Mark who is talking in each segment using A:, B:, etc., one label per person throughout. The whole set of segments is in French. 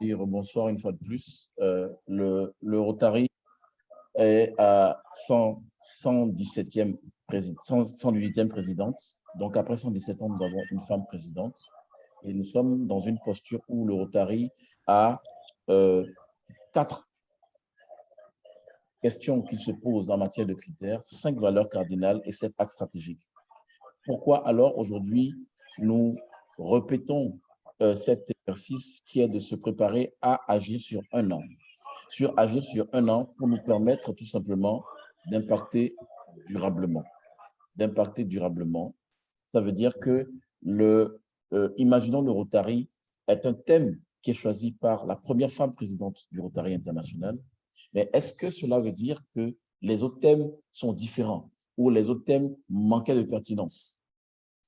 A: Et rebonsoir une fois de plus. Le Rotary est à 117e 118e présidente. Donc, après 117 ans, nous avons une femme présidente. Et nous sommes dans une posture où le Rotary a euh, 4 questions qu'il se pose en matière de critères, 5 valeurs cardinales et 7 axes stratégiques. Pourquoi alors aujourd'hui nous répétons cet exercice qui est de se préparer à agir sur un an, agir sur un an pour nous permettre tout simplement d'impacter durablement. D'impacter durablement, ça veut dire que imaginons le Rotary est un thème qui est choisi par la première femme présidente du Rotary international. Mais est-ce que cela veut dire que les autres thèmes sont différents ou les autres thèmes manquaient de pertinence?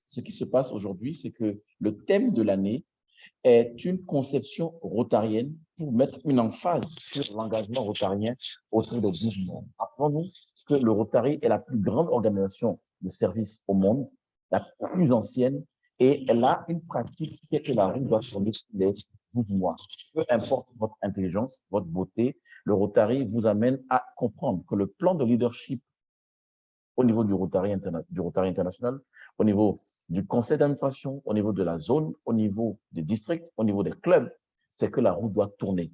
A: Ce qui se passe aujourd'hui, c'est que le thème de l'année est une conception rotarienne pour mettre une emphase sur l'engagement rotarien autour des 12 mois. Rappelons-nous que le Rotary est la plus grande organisation de service au monde, la plus ancienne, et elle a une pratique qui est que la roue doit tourner les 12 mois. Peu importe votre intelligence, votre beauté, le Rotary vous amène à comprendre que le plan de leadership au niveau du Rotary international, au niveau du conseil d'administration, au niveau de la zone, au niveau des districts, au niveau des clubs, c'est que la roue doit tourner.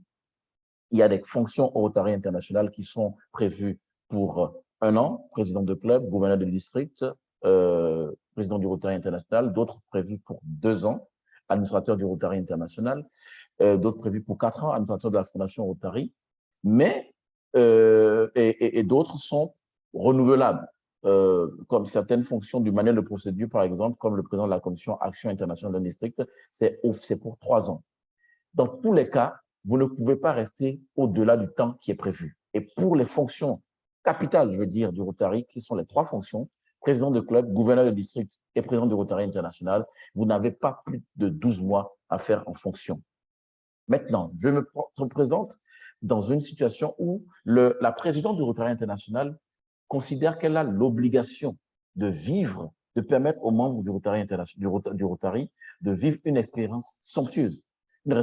A: Il y a des fonctions au Rotary international qui sont prévues pour un an, président de club, gouverneur de district, président du Rotary international, d'autres prévues pour 2 ans, administrateur du Rotary international, d'autres prévues pour 4 ans, administrateur de la Fondation Rotary, mais d'autres sont renouvelables. Comme certaines fonctions du manuel de procédure, par exemple, comme le président de la commission Action internationale d'un district, c'est pour 3 ans. Dans tous les cas, vous ne pouvez pas rester au-delà du temps qui est prévu. Et pour les fonctions capitales, je veux dire, du Rotary, qui sont les 3 fonctions, président de club, gouverneur de district et président du Rotary international, vous n'avez pas plus de 12 mois à faire en fonction. Maintenant, je me présente dans une situation où la présidente du Rotary international considère qu'elle a l'obligation de vivre, de permettre aux membres du Rotary de vivre une expérience somptueuse, une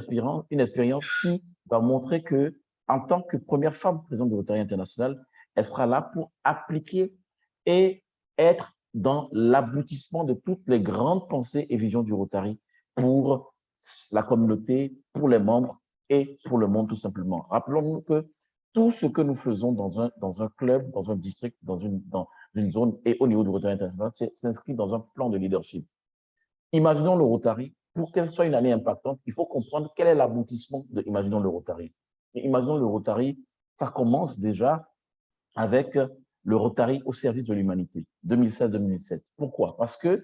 A: expérience qui va montrer que, en tant que première femme présidente du Rotary international, elle sera là pour appliquer et être dans l'aboutissement de toutes les grandes pensées et visions du Rotary pour la communauté, pour les membres et pour le monde tout simplement. Rappelons-nous que tout ce que nous faisons dans un club, dans un district, dans une zone et au niveau du Rotary international, s'inscrit dans un plan de leadership. Imaginons le Rotary, pour qu'elle soit une année impactante, il faut comprendre quel est l'aboutissement de Imaginons le Rotary. Et Imaginons le Rotary, ça commence déjà avec le Rotary au service de l'humanité, 2016-2017. Pourquoi? Parce que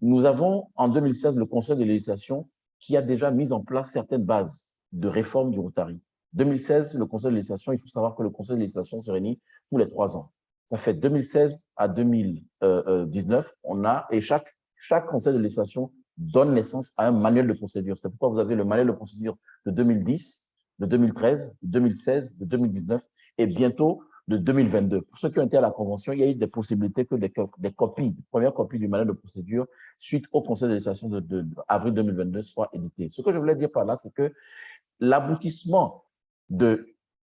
A: nous avons en 2016 le Conseil de législation qui a déjà mis en place certaines bases de réforme du Rotary. 2016, le Conseil de législation, il faut savoir que le Conseil de législation se réunit tous les 3 ans. Ça fait 2016 à 2019, et chaque Conseil de législation donne naissance à un manuel de procédure. C'est pourquoi vous avez le manuel de procédure de 2010, de 2013, de 2016, de 2019 et bientôt de 2022. Pour ceux qui ont été à la convention, il y a eu des possibilités que des premières copies du manuel de procédure suite au conseil de législation d'avril 2022 soient éditées. Ce que je voulais dire par là, c'est que l'aboutissement de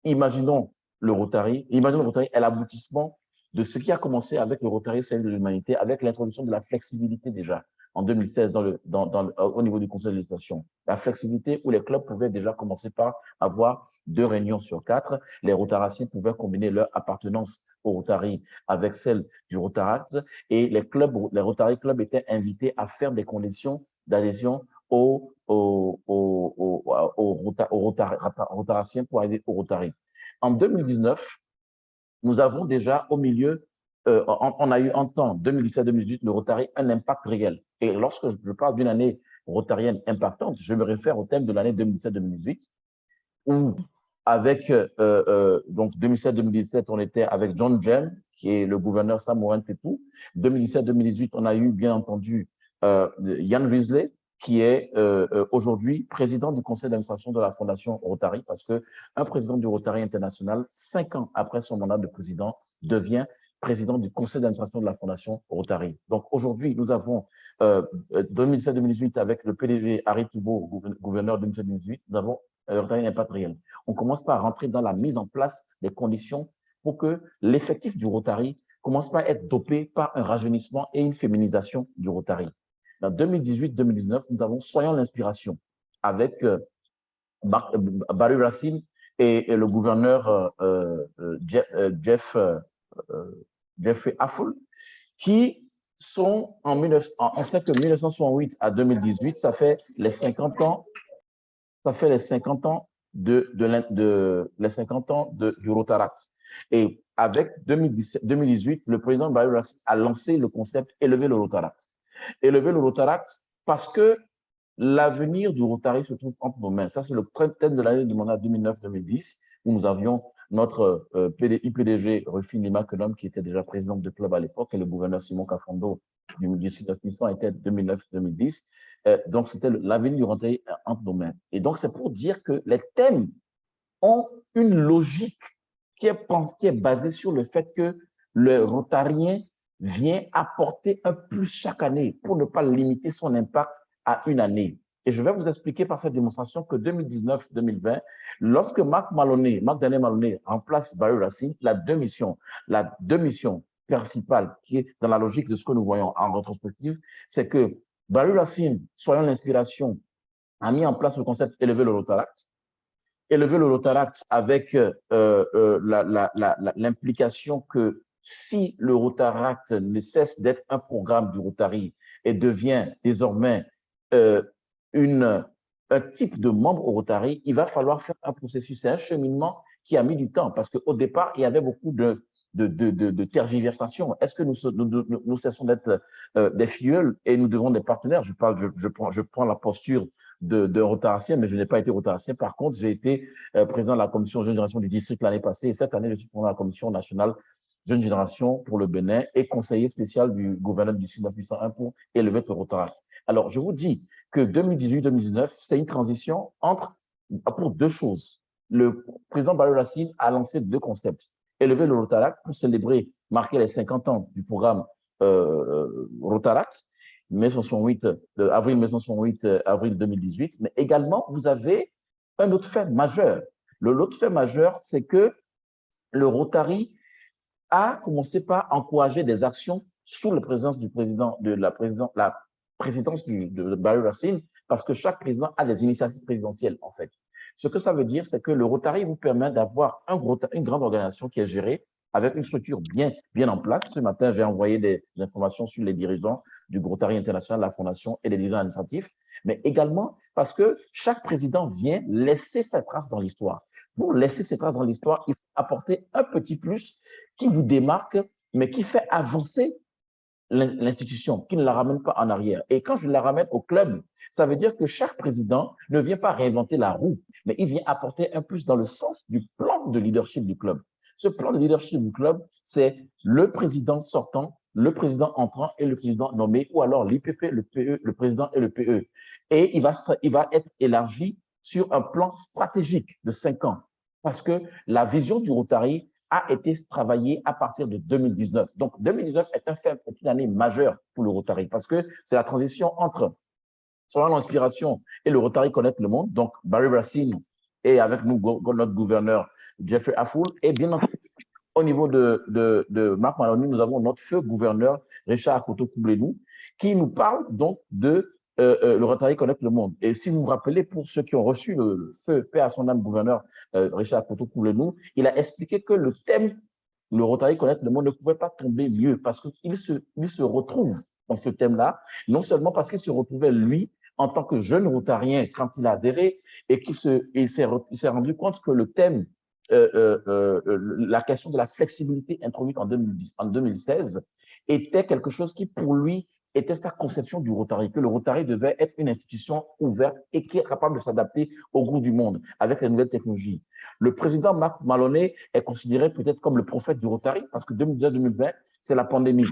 A: Imaginons le Rotary est l'aboutissement de ce qui a commencé avec le Rotary Service de l'Humanité, avec l'introduction de la flexibilité déjà en 2016 au niveau du conseil de législation. La flexibilité où les clubs pouvaient déjà commencer par avoir 2 réunions sur 4. Les Rotaraciens pouvaient combiner leur appartenance au Rotary avec celle du Rotaract et les Rotary Clubs étaient invités à faire des conditions d'adhésion aux Rotaraciens pour arriver au Rotary. En 2019, nous avons déjà au milieu, on a eu en temps 2017-2018, le Rotary un impact réel. Et lorsque je parle d'une année rotarienne impactante, je me réfère au thème de l'année 2017-2018, où avec, donc 2017-2017, on était avec John Jem, qui est le gouverneur Samouraï Petou. 2017-2018, on a eu bien entendu Yann Risley, qui est aujourd'hui président du conseil d'administration de la Fondation Rotary, parce qu'un président du Rotary international, 5 ans après son mandat de président, devient président du conseil d'administration de la Fondation Rotary. Donc aujourd'hui, nous avons 2017-2018 avec le PDG Harry Toubeau, gouverneur 2017-2018, nous avons Rotary n'Impact réel. On commence par rentrer dans la mise en place des conditions pour que l'effectif du Rotary commence pas à être dopé par un rajeunissement et une féminisation du Rotary. En 2018-2019, nous avons Soyons l'inspiration avec Barry Racine et le gouverneur Jeffrey Aful, qui sont on sait que 1968 à 2018, ça fait les 50 ans, les 50 ans les 50 ans du Rotaract. Et avec 2018, le président Barry Racine a lancé le concept élever le Rotaract. Élever le Rotaract parce que l'avenir du Rotary se trouve entre nos mains. Ça, c'est le thème de l'année du mandat 2009-2010, où nous avions notre PDG, Rufin Lima Kenom, qui était déjà président du club à l'époque, et le gouverneur Simon Kafondo du Sud 900 était 2009-2010. Donc, c'était l'avenir du Rotary entre nos mains. Et donc, c'est pour dire que les thèmes ont une logique qui est basée sur le fait que le Rotarien vient apporter un plus chaque année pour ne pas limiter son impact à une année. Et je vais vous expliquer par cette démonstration que 2019-2020, lorsque Marc Daniel Maloney remplace Barry Racine, la deux missions principales, qui est dans la logique de ce que nous voyons en rétrospective, c'est que Barry Racine, Soyons l'inspiration, a mis en place le concept élever le Rotaract. Élever le Rotaract avec l'implication que si le Rotaract ne cesse d'être un programme du Rotary et devient désormais un type de membre au Rotary, il va falloir faire un processus. C'est un cheminement qui a mis du temps parce qu'au départ, il y avait beaucoup de tergiversations. Est-ce que nous cessons d'être des filleuls et nous devons des partenaires? Je prends la posture de rotaracien, mais je n'ai pas été rotaracien. Par contre, j'ai été président de la commission Jeune Génération du district l'année passée et cette année, je suis président de la commission nationale Jeune Génération pour le Bénin et conseiller spécial du gouverneur du Sud 901 pour élever le Rotaract. Alors, je vous dis que 2018-2019, c'est une transition pour deux choses. Le président Barry Racine a lancé deux concepts. Élever le Rotaract pour célébrer, marquer les 50 ans du programme Rotaract, avril 1968, avril 2018, mais également, vous avez un autre fait majeur. L'autre fait majeur, c'est que le Rotary a commencé par encourager des actions sous la présence du président, la présidence de Barry Racine, parce que chaque président a des initiatives présidentielles, en fait. Ce que ça veut dire, c'est que le Rotary vous permet d'avoir une grande organisation qui est gérée avec une structure bien en place. Ce matin, j'ai envoyé des informations sur les dirigeants du Rotary International, la Fondation et les dirigeants administratifs, mais également parce que chaque président vient laisser sa trace dans l'histoire. Pour laisser ses traces dans l'histoire, il faut apporter un petit plus qui vous démarque, mais qui fait avancer l'institution, qui ne la ramène pas en arrière. Et quand je la ramène au club, ça veut dire que chaque président ne vient pas réinventer la roue, mais il vient apporter un plus dans le sens du plan de leadership du club. Ce plan de leadership du club, c'est le président sortant, le président entrant et le président nommé, ou alors l'IPP, le PE, le président et le PE. Et il va être élargi sur un plan stratégique de 5 ans, parce que la vision du Rotary a été travaillée à partir de 2019. Donc, 2019 est une année majeure pour le Rotary, parce que c'est la transition entre Soyons l'inspiration et le Rotary connaître le monde. Donc, Barry Racine et avec nous, notre gouverneur Jeffrey Aful. Et bien entendu, au niveau de Marc Maloney, nous avons notre feu gouverneur Richard Akoto-Koublenou qui nous parle donc de le Rotary connaître le monde. Et si vous vous rappelez, pour ceux qui ont reçu le feu, paix à son âme, gouverneur Richard Akoto-Koublenou, il a expliqué que le thème, le Rotary connaître le monde, ne pouvait pas tomber mieux parce qu'il se retrouve dans ce thème-là, non seulement parce qu'il se retrouvait, lui, en tant que jeune rotarien, quand il a adhéré, et qu'il s'est rendu compte que le thème, la question de la flexibilité introduite en 2016 était quelque chose qui, pour lui, était sa conception du Rotary, que le Rotary devait être une institution ouverte et qui est capable de s'adapter au goût du monde avec les nouvelles technologies. Le président Marc Maloney est considéré peut-être comme le prophète du Rotary parce que 2019-2020, c'est la pandémie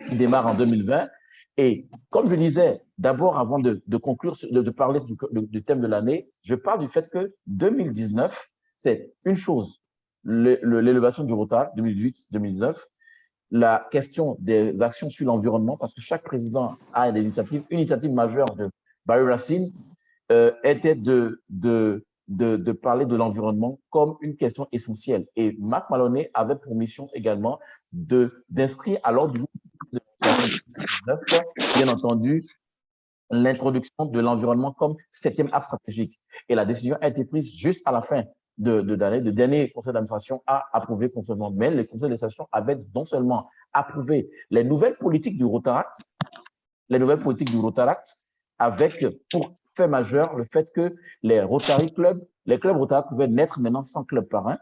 A: qui démarre en 2020. Et comme je disais, d'abord, avant de conclure, de parler du thème de l'année, je parle du fait que 2019, c'est une chose, l'élévation du Rotary, 2018-2019, la question des actions sur l'environnement, parce que chaque président a des initiatives. Une initiative majeure de Barry Racine était de de parler de l'environnement comme une question essentielle. Et Marc Maloney avait pour mission également d'inscrire à l'ordre du jour de l'administration 2019, bien entendu, l'introduction de l'environnement comme septième axe stratégique. Et la décision a été prise juste à la fin de l'année. Le dernier conseil d'administration a approuvé conformément. Mais le conseil d'administration avait non seulement approuvé les nouvelles politiques du Rotaract, avec pour fait majeur le fait que les Rotary Clubs, les clubs Rotary pouvaient naître maintenant 100 clubs par an.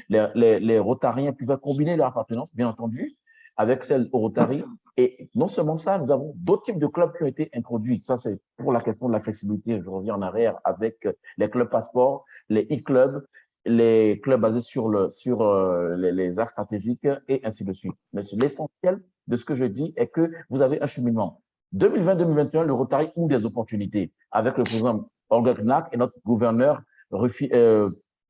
A: Les Rotariens pouvaient combiner leur appartenance, bien entendu, avec celle au Rotary. Et non seulement ça, nous avons d'autres types de clubs qui ont été introduits. Ça, c'est pour la question de la flexibilité. Je reviens en arrière avec les clubs passeport, les e-clubs, les clubs basés sur les axes stratégiques et ainsi de suite. Mais l'essentiel de ce que je dis est que vous avez un cheminement. 2020-2021, le Rotary ouvre des opportunités avec le président Olga Knack et notre gouverneur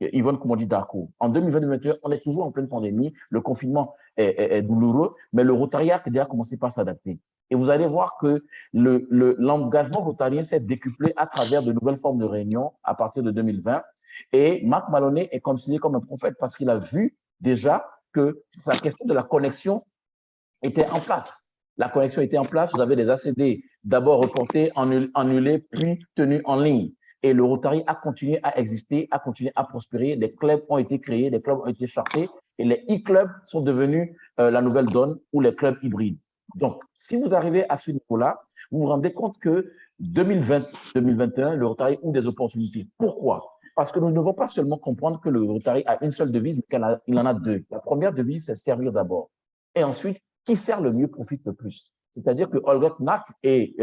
A: Yvonne Koumodi-Darko. En 2020-2021, on est toujours en pleine pandémie, le confinement est douloureux, mais le Rotariat a déjà commencé par s'adapter. Et vous allez voir que l'engagement rotarien s'est décuplé à travers de nouvelles formes de réunions à partir de 2020. Et Marc Maloney est considéré comme un prophète parce qu'il a vu déjà que sa question de la connexion était en place. La connexion était en place, vous avez des ACD d'abord reportés, annulés, puis tenus en ligne. Et le Rotary a continué à exister, a continué à prospérer. Les clubs ont été créés, les clubs ont été chartés et les e-clubs sont devenus la nouvelle donne ou les clubs hybrides. Donc, si vous arrivez à ce niveau-là, vous vous rendez compte que 2020-2021, le Rotary ouvre des opportunités. Pourquoi? Parce que nous ne devons pas seulement comprendre que le Rotary a une seule devise, mais qu'il en a deux. La première devise, c'est servir d'abord. Et ensuite, qui sert le mieux profite le plus. C'est-à-dire que Olga Knack et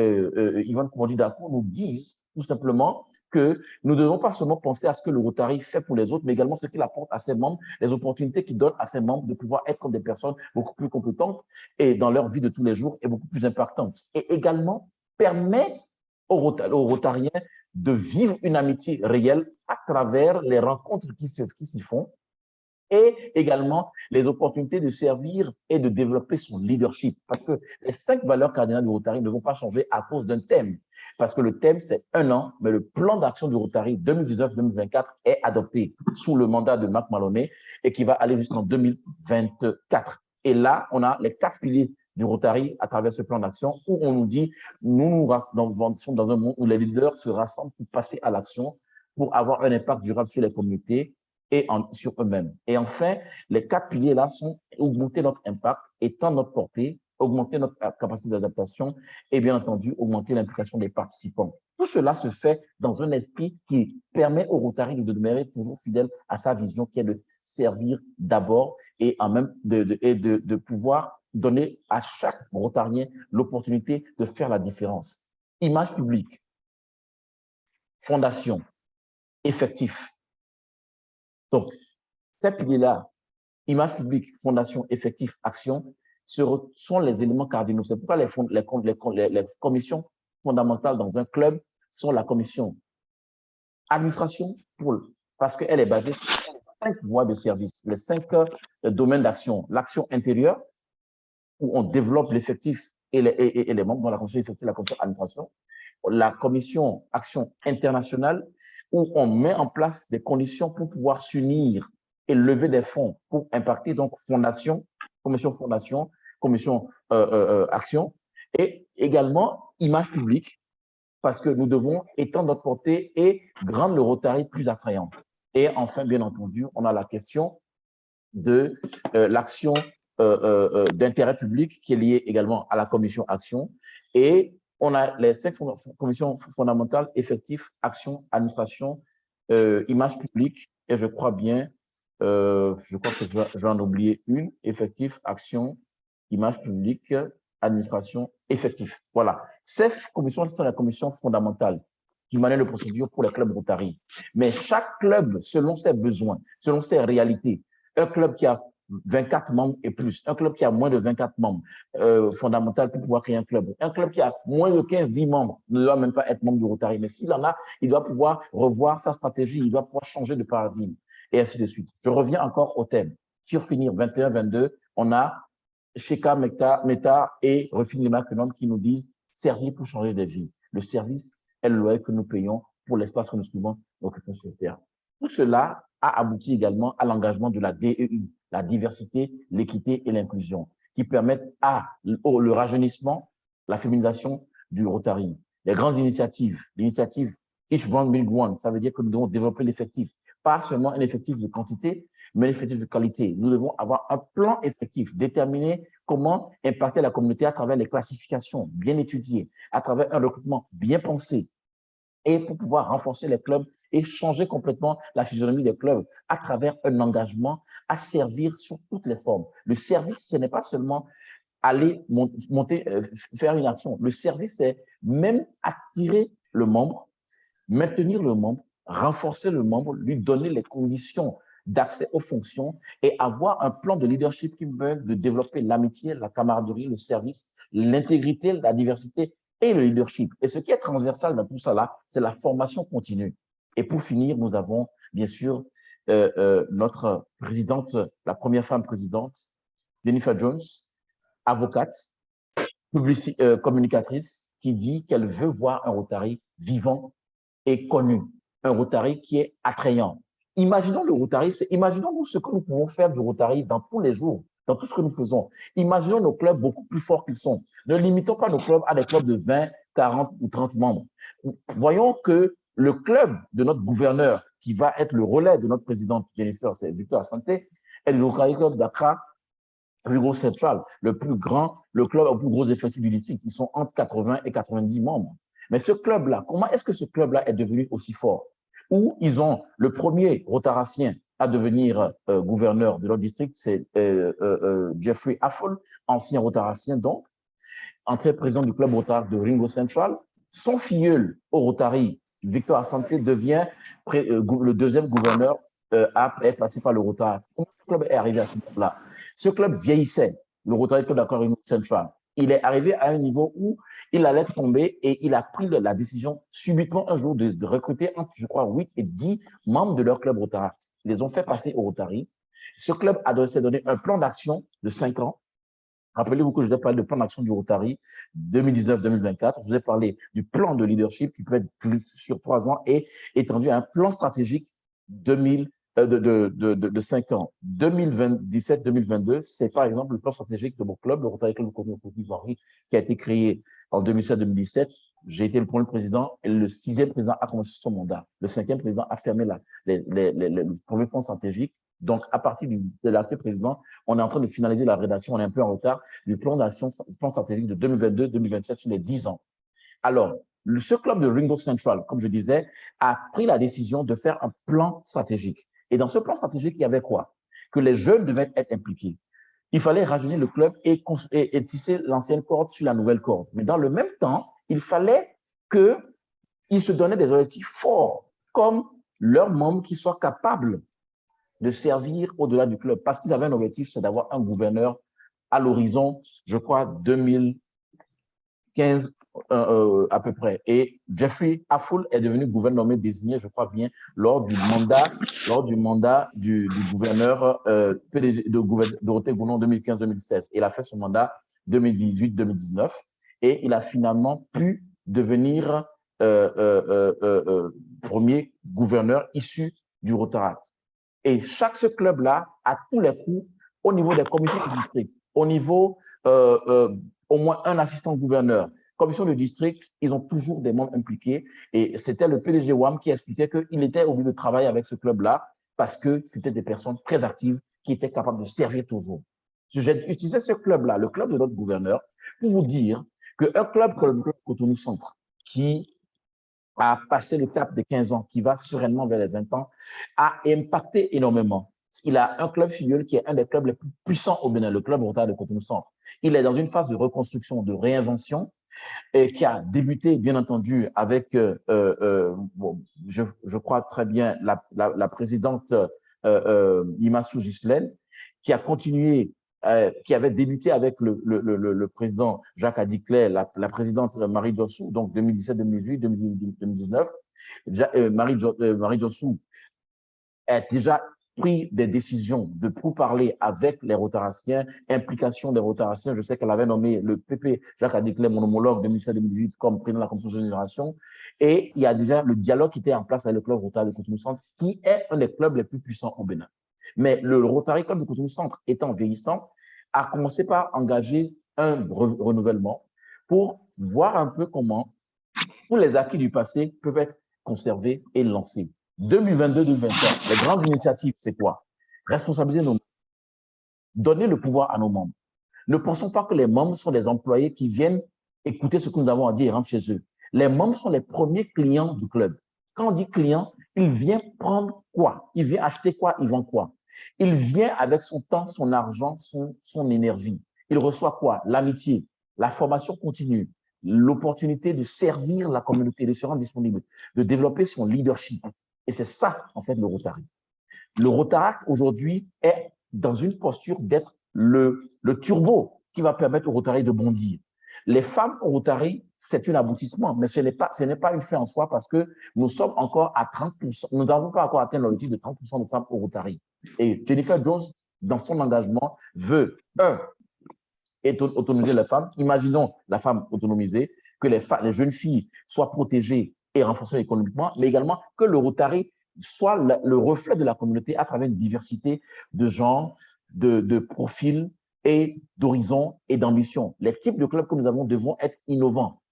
A: Yvonne Koumodi-Darko nous disent tout simplement que nous ne devons pas seulement penser à ce que le Rotary fait pour les autres, mais également ce qu'il apporte à ses membres, les opportunités qu'il donne à ses membres de pouvoir être des personnes beaucoup plus compétentes et dans leur vie de tous les jours et beaucoup plus impactantes. Et également permet aux Rotariens de vivre une amitié réelle à travers les rencontres qui s'y font et également les opportunités de servir et de développer son leadership. Parce que les 5 valeurs cardinales du Rotary ne vont pas changer à cause d'un thème. Parce que le thème, c'est 1 an, mais le plan d'action du Rotary 2019-2024 est adopté sous le mandat de Marc Maloney et qui va aller jusqu'en 2024. Et là, on a les 4 piliers du Rotary à travers ce plan d'action où on nous dit, nous sommes dans un monde où les leaders se rassemblent pour passer à l'action, pour avoir un impact durable sur les communautés et sur eux-mêmes. Et enfin, les 4 piliers-là sont augmenter notre impact, étendre notre portée, augmenter notre capacité d'adaptation et bien entendu, augmenter l'implication des participants. Tout cela se fait dans un esprit qui permet au Rotary de demeurer toujours fidèle à sa vision qui est de servir d'abord et en même de pouvoir donner à chaque Rotarien l'opportunité de faire la différence. Image publique, fondation, effectif. Donc, ces piliers-là, image publique, fondation, effectif, action, sont les éléments cardinaux. C'est pourquoi les commissions fondamentales dans un club sont la commission administration, parce qu'elle est basée sur 5 voies de service, les 5 domaines d'action. L'action intérieure, où on développe l'effectif et les membres dans la commission effective, la commission administration. La commission action internationale, où on met en place des conditions pour pouvoir s'unir et lever des fonds pour impacter, donc fondation, commission action, et également image publique, parce que nous devons étendre notre portée et rendre le Rotary plus attrayant. Et enfin, bien entendu, on a la question de l'action d'intérêt public qui est liée également à la commission action. Et on a les 5 commissions fondamentales, effectifs, action, administration, image publique, et je crois que j'en ai oublié une, effectif, action, image publique, administration, effectif. Voilà. Ces commissions sont les commissions fondamentales du manuel de procédure pour les clubs Rotary. Mais chaque club, selon ses besoins, selon ses réalités, un club qui a 24 membres et plus, un club qui a moins de 24 membres, fondamental pour pouvoir créer un club. Un club qui a moins de 15-10 membres ne doit même pas être membre du Rotary, mais s'il en a, il doit pouvoir revoir sa stratégie, il doit pouvoir changer de paradigme, et ainsi de suite. Je reviens encore au thème. Sur finir 21-22, on a Sheka, Meta et Refine Macron qui nous disent servir pour changer des vies. Le service est le loyer que nous payons pour l'espace que nous pouvons occuper sur Terre. Tout cela a abouti également à l'engagement de la DEI, la diversité, l'équité et l'inclusion, qui permettent le rajeunissement, la féminisation du Rotary. Les grandes initiatives, l'initiative Each Brand Build One, ça veut dire que nous devons développer l'effectif, pas seulement un effectif de quantité, mais l'effectif de qualité. Nous devons avoir un plan effectif, déterminer comment impacter la communauté à travers les classifications bien étudiées, à travers un recrutement bien pensé, et pour pouvoir renforcer les clubs et changer complètement la physionomie des clubs à travers un engagement à servir sur toutes les formes. Le service, ce n'est pas seulement aller monter, faire une action. Le service, c'est même attirer le membre, maintenir le membre, renforcer le membre, lui donner les conditions d'accès aux fonctions et avoir un plan de leadership qui permet de développer l'amitié, la camaraderie, le service, l'intégrité, la diversité et le leadership. Et ce qui est transversal dans tout ça là, c'est la formation continue. Et pour finir, nous avons bien sûr notre présidente, la première femme présidente, Jennifer Jones, avocate, communicatrice, qui dit qu'elle veut voir un Rotary vivant et connu, un Rotary qui est attrayant. Imaginons le Rotary, imaginons-nous ce que nous pouvons faire du Rotary dans tous les jours, dans tout ce que nous faisons. Imaginons nos clubs beaucoup plus forts qu'ils sont. Ne limitons pas nos clubs à des clubs de 20, 40 ou 30 membres. Voyons que le club de notre gouverneur, qui va être le relais de notre présidente Jennifer, c'est Victor Asante, est le Rotary Club d'Accra, Ringo Central, le club au plus gros effectif du district. Ils sont entre 80 et 90 membres. Mais ce club-là, comment est-ce que ce club-là est devenu aussi fort? Où ils ont le premier rotaracien à devenir gouverneur de leur district, c'est Jeffrey Affle, ancien rotaracien donc, ancien président du club Rotary de Ringo Central. Son filleul au Rotary, Victor Asante, devient le deuxième gouverneur à être passé par le Rotary. Comment ce club est arrivé à ce moment-là? Ce club vieillissait, le Rotary Club d'Accra Ringo Central. Il est arrivé à un niveau où il allait tomber et il a pris la décision subitement un jour de recruter entre, je crois, 8 et 10 membres de leur club Rotary. Ils les ont fait passer au Rotary. Ce club s'est donné un plan d'action de 5 ans. Rappelez-vous que je vous ai parlé du plan d'action du Rotary 2019-2024. Je vous ai parlé du plan de leadership qui peut être sur 3 ans et étendu à un plan stratégique 2000, de 5 ans. 2017-2022, c'est par exemple le plan stratégique de mon club, le Rotary Club de Côte d'Ivoire, qui a été créé en 2016-2017. J'ai été le premier président et le 6e président a commencé son mandat. Le 5e président a fermé le premier plan stratégique. Donc, à partir de l'article président, on est en train de finaliser la rédaction, on est un peu en retard, du plan d'action, plan stratégique de 2022-2027 sur les 10 ans. Alors, ce club de Ringo Central, comme je disais, a pris la décision de faire un plan stratégique. Et dans ce plan stratégique, il y avait quoi? Que les jeunes devaient être impliqués. Il fallait rajeunir le club et tisser l'ancienne corde sur la nouvelle corde. Mais dans le même temps, il fallait qu'ils se donnaient des objectifs forts, comme leurs membres qui soient capables de servir au-delà du club, parce qu'ils avaient un objectif, c'est d'avoir un gouverneur à l'horizon, je crois, 2015 à peu près. Et Jeffrey Affle est devenu gouverneur nommé désigné, je crois bien, lors du mandat du gouverneur PDG de Dorothée Goulon 2015-2016. Il a fait son mandat 2018-2019 et il a finalement pu devenir premier gouverneur issu du Rotaract. Et chaque ce club-là, à tous les coups, au niveau des commissions de district, au niveau au moins un assistant gouverneur, commission de district, ils ont toujours des membres impliqués. Et c'était le PDG WAM qui expliquait qu'il était obligé de travailler avec ce club-là parce que c'était des personnes très actives qui étaient capables de servir toujours. J'ai utilisé ce club-là, le club de notre gouverneur, pour vous dire qu'un club comme le club Cotonou Centre, qui a passé le cap de 15 ans, qui va sereinement vers les 20 ans, a impacté énormément. Il a un club filleul qui est un des clubs les plus puissants au Bénin, le club Rotary de Cotonou Centre. Il est dans une phase de reconstruction, de réinvention, et qui a débuté, bien entendu, avec, bon, je crois très bien, la présidente Imassou Ghislaine, qui a continué, qui avait débuté avec le président Jacques Adiclet, la présidente Marie Djossou, donc 2017, 2018, 2019. Marie Djossou est déjà pris des décisions de parler avec les Rotaraciens, implication des Rotaraciens. Je sais qu'elle avait nommé le PP, Jacques Adiclet, mon homologue 2007-2018, comme président de la commission de génération. Et il y a déjà le dialogue qui était en place avec le club Rotary de Cotonou Centre, qui est un des clubs les plus puissants au Bénin. Mais le Rotary Club de Cotonou Centre étant vieillissant, a commencé par engager un renouvellement pour voir un peu comment tous les acquis du passé peuvent être conservés et lancés. 2022-2023, les grandes initiatives, c'est quoi? Responsabiliser nos membres, donner le pouvoir à nos membres. Ne pensons pas que les membres sont des employés qui viennent écouter ce que nous avons à dire et rentrent chez eux. Les membres sont les premiers clients du club. Quand on dit client, il vient prendre quoi? Il vient acheter quoi? Il vend quoi? Il vient avec son temps, son argent, son énergie. Il reçoit quoi? L'amitié, la formation continue, l'opportunité de servir la communauté, de se rendre disponible, de développer son leadership. Et c'est ça, en fait, le Rotary. Le Rotaract, aujourd'hui, est dans une posture d'être le turbo qui va permettre au Rotary de bondir. Les femmes au Rotary, c'est un aboutissement, mais ce n'est pas une fin en soi parce que nous sommes encore à 30%, nous n'avons pas encore atteint l'objectif de 30% de femmes au Rotary. Et Jennifer Jones, dans son engagement, veut, autonomiser les femmes. Imaginons la femme autonomisée, que les jeunes filles soient protégées et renforcées économiquement, mais également que le Rotary soit le reflet de la communauté à travers une diversité de genres, de profils et d'horizons et d'ambitions. Les types de clubs que nous avons devront être innovants.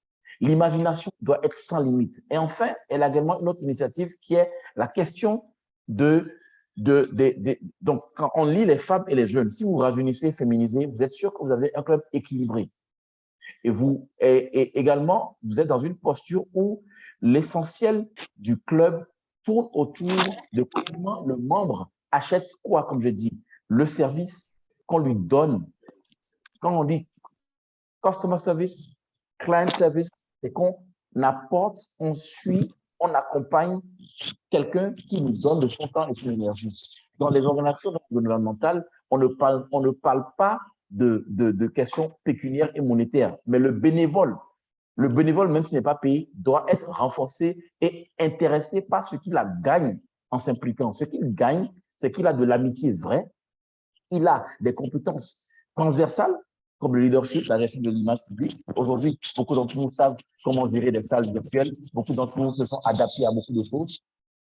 A: L'imagination doit être sans limite. Et enfin, elle a également une autre initiative qui est la question donc, quand on lit les femmes et les jeunes, si vous rajeunissez, féminisez, vous êtes sûr que vous avez un club équilibré. Et également, vous êtes dans une posture où l'essentiel du club tourne autour de comment le membre achète quoi, comme je dis, le service qu'on lui donne. Quand on dit customer service, client service, c'est qu'on apporte, on suit, on accompagne quelqu'un qui nous donne de son temps et de son énergie. Dans les organisations gouvernementales, on ne parle pas de questions pécuniaires et monétaires, mais le bénévole, même s'il n'est pas payé, doit être renforcé et intéressé par ce qu'il gagne en s'impliquant. Ce qu'il gagne, c'est qu'il a de l'amitié vraie, il a des compétences transversales, comme le leadership, la gestion de l'image publique. Aujourd'hui, beaucoup d'entre nous savent comment gérer des salles virtuelles. Beaucoup d'entre nous se sont adaptés à beaucoup de choses.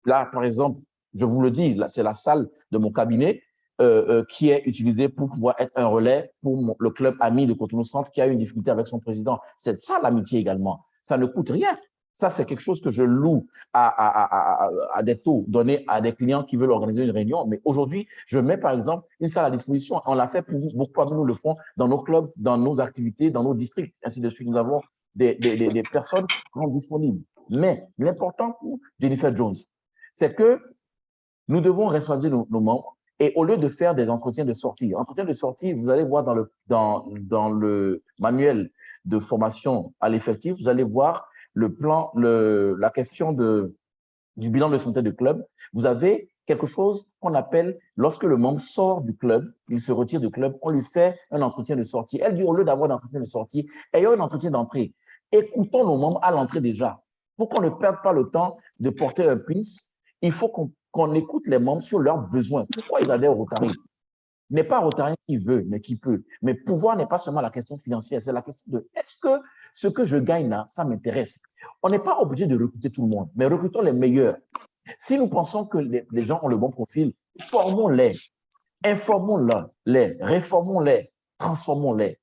A: Là, par exemple, je vous le dis, c'est la salle de mon cabinet qui est utilisée pour pouvoir être un relais pour le club ami de Cotonou Centre qui a une difficulté avec son président. C'est ça l'amitié également. Ça ne coûte rien. Ça, c'est quelque chose que je loue à des taux donnés à des clients qui veulent organiser une réunion. Mais aujourd'hui, je mets par exemple une salle à disposition. On l'a fait pour vous. Beaucoup de nous le font dans nos clubs, dans nos activités, dans nos districts, ainsi de suite. Nous avons des personnes qui sont disponibles. Mais l'important pour Jennifer Jones, c'est que nous devons responsabiliser nos membres et au lieu de faire des entretiens de sortie, vous allez voir dans le manuel de formation à l'effectif, vous allez voir la question du bilan de santé du club. Vous avez quelque chose qu'on appelle, lorsque le membre sort du club, il se retire du club, on lui fait un entretien de sortie. Elle dit, au lieu d'avoir un entretien de sortie, ayons un entretien d'entrée. Écoutons nos membres à l'entrée déjà. Pour qu'on ne perde pas le temps de porter un pins, il faut qu'on écoute les membres sur leurs besoins. Pourquoi ils adhèrent au Rotary? N'est pas Rotarien qui veut, mais qui peut. Mais pouvoir n'est pas seulement la question financière, c'est la question de est-ce que ce que je gagne là, ça m'intéresse? On n'est pas obligé de recruter tout le monde, mais recrutons les meilleurs. Si nous pensons que les gens ont le bon profil, formons-les, informons-les, réformons-les, transformons-les.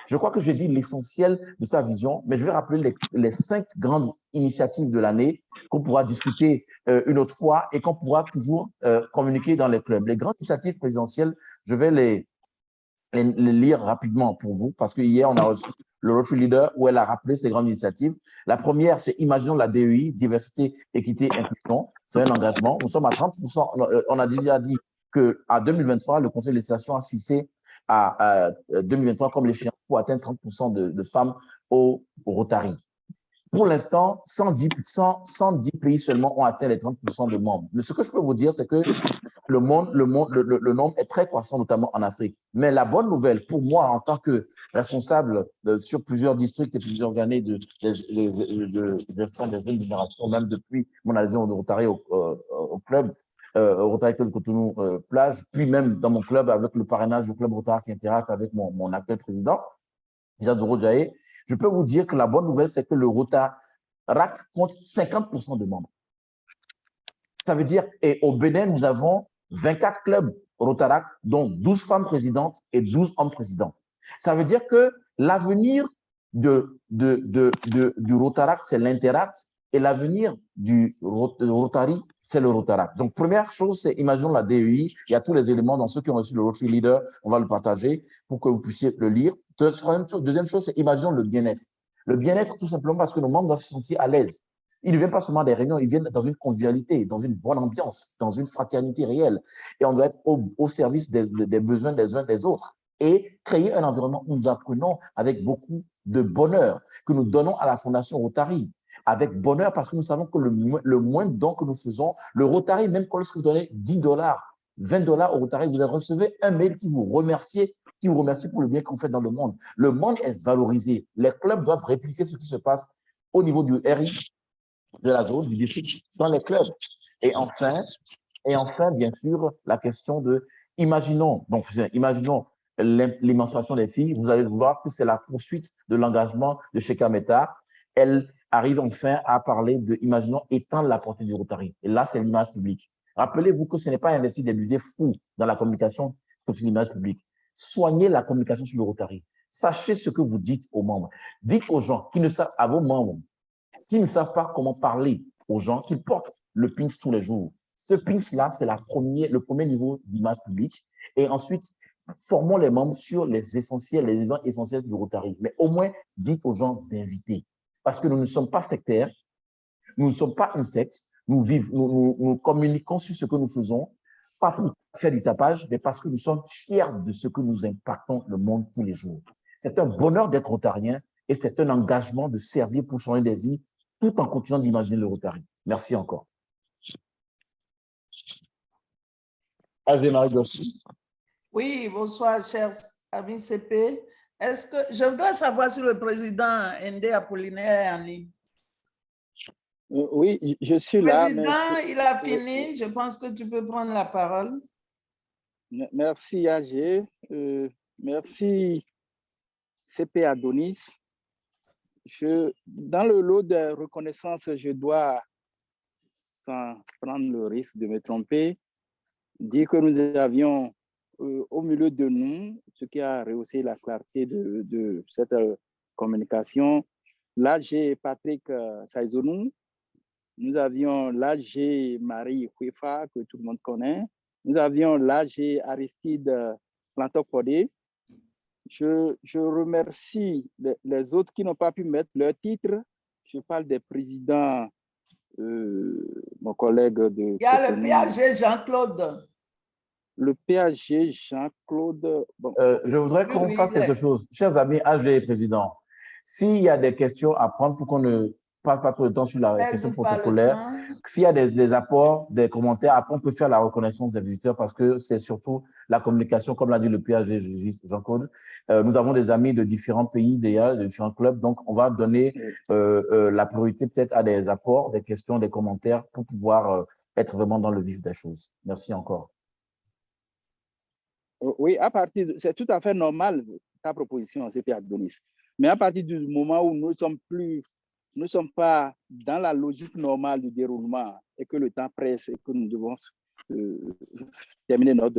A: Je crois que j'ai dit l'essentiel de sa vision, mais je vais rappeler les 5 grandes initiatives de l'année qu'on pourra discuter une autre fois et qu'on pourra toujours communiquer dans les clubs. Les grandes initiatives présidentielles, je vais les lire rapidement pour vous, parce que hier, on a reçu le Rotary Leader où elle a rappelé ces grandes initiatives. La première, c'est Imaginons la DEI, diversité, équité, inclusion. C'est un engagement. Nous sommes à 30%. On a déjà dit qu'à 2023, le Conseil de législation a fixé à 2023 comme l'échéance pour atteindre 30% de femmes au Rotary. Pour l'instant, 110 pays seulement ont atteint les 30% de membres. Mais ce que je peux vous dire, c'est que le nombre est très croissant, notamment en Afrique. Mais la bonne nouvelle, pour moi, en tant que responsable sur plusieurs districts et plusieurs années de gestion des jeunes générations, même depuis mon adhésion au Rotary au club, Rotary Club Cotonou Plage, puis même dans mon club avec le parrainage du club Rotary qui interacte avec mon actuel président, Jadoro Jaé. Je peux vous dire que la bonne nouvelle, c'est que le Rotaract compte 50% de membres. Ça veut dire, et au Bénin, nous avons 24 clubs Rotaract, dont 12 femmes présidentes et 12 hommes présidents. Ça veut dire que l'avenir du Rotaract, c'est l'Interact, et l'avenir du Rotary, c'est le Rotaract. Donc, première chose, c'est, imaginons la DEI, il y a tous les éléments dans ceux qui ont reçu le Rotary Leader, on va le partager pour que vous puissiez le lire. Deuxième chose, c'est imaginons le bien-être. Le bien-être, tout simplement parce que nos membres doivent se sentir à l'aise. Ils ne viennent pas seulement à des réunions, ils viennent dans une convivialité, dans une bonne ambiance, dans une fraternité réelle. Et on doit être au service des besoins des uns des autres et créer un environnement où nous apprenons avec beaucoup de bonheur, que nous donnons à la Fondation Rotary, avec bonheur parce que nous savons que le moins de dons que nous faisons, le Rotary, même quand vous donnez $10, $20 au Rotary, vous recevez un mail qui vous remercie pour le bien que vous faites dans le monde. Le monde est valorisé. Les clubs doivent répliquer ce qui se passe au niveau du RI, de la zone, du district, dans les clubs. Et enfin, bien sûr, la question de, imaginons l'émancipation des filles, vous allez voir que c'est la poursuite de l'engagement de Sheikha Mehta. Elle arrive enfin à parler de, imaginons, étendre la portée du Rotary. Et là, c'est l'image publique. Rappelez-vous que ce n'est pas investir des budgets fous dans la communication sur l'image publique. Soignez la communication sur le Rotary. Sachez ce que vous dites aux membres. Dites aux gens qui ne savent, à vos membres, s'ils ne savent pas comment parler aux gens, qu'ils portent le PINS tous les jours. Ce PINS-là, c'est le premier niveau d'image publique. Et ensuite, formons les membres sur les essentiels, les éléments essentiels du Rotary. Mais au moins, dites aux gens d'inviter. Parce que nous ne sommes pas sectaires, nous ne sommes pas une secte, nous communiquons sur ce que nous faisons, pas pour faire du tapage, mais parce que nous sommes fiers de ce que nous impactons le monde tous les jours. C'est un bonheur d'être rotarien et c'est un engagement de servir pour changer des vies tout en continuant d'imaginer le Rotary. Merci encore. Marie Gossi.
B: Oui, bonsoir, chers amis CP. Est-ce que je voudrais savoir si le président Ndé Apollinaire est en ligne?
C: Oui, je suis là.
B: Président, il a fini. Je pense que tu peux prendre la parole.
C: Merci, AG. Merci, CP Adonis. Dans le lot de reconnaissance, je dois, sans prendre le risque de me tromper, dire que nous avions au milieu de nous, ce qui a rehaussé la clarté de cette communication, l'AG Patrick Saïzonou, nous avions l'AG Marie Kwefa, que tout le monde connaît, nous avions l'AG Aristide Plantok-Podé. Je remercie les autres qui n'ont pas pu mettre leur titre. Je parle des présidents, mon collègue de...
B: Il y a le PAG Jean-Claude.
C: Le PAG Jean-Claude... Bon.
A: Je voudrais qu'on fasse quelque chose. Chers amis, AG Président, s'il y a des questions à prendre pour qu'on ne passe pas trop de temps sur la question protocolaire, s'il y a des apports, des commentaires, après on peut faire la reconnaissance des visiteurs parce que c'est surtout la communication, comme l'a dit le PAG Jean-Claude. Nous avons des amis de différents pays, déjà, de différents clubs, donc on va donner la priorité peut-être à des apports, des questions, des commentaires pour pouvoir être vraiment dans le vif des choses. Merci encore.
C: Oui, c'est tout à fait normal ta proposition, c'était Adonis. Mais à partir du moment où nous ne sommes pas dans la logique normale du déroulement et que le temps presse et que nous devons terminer notre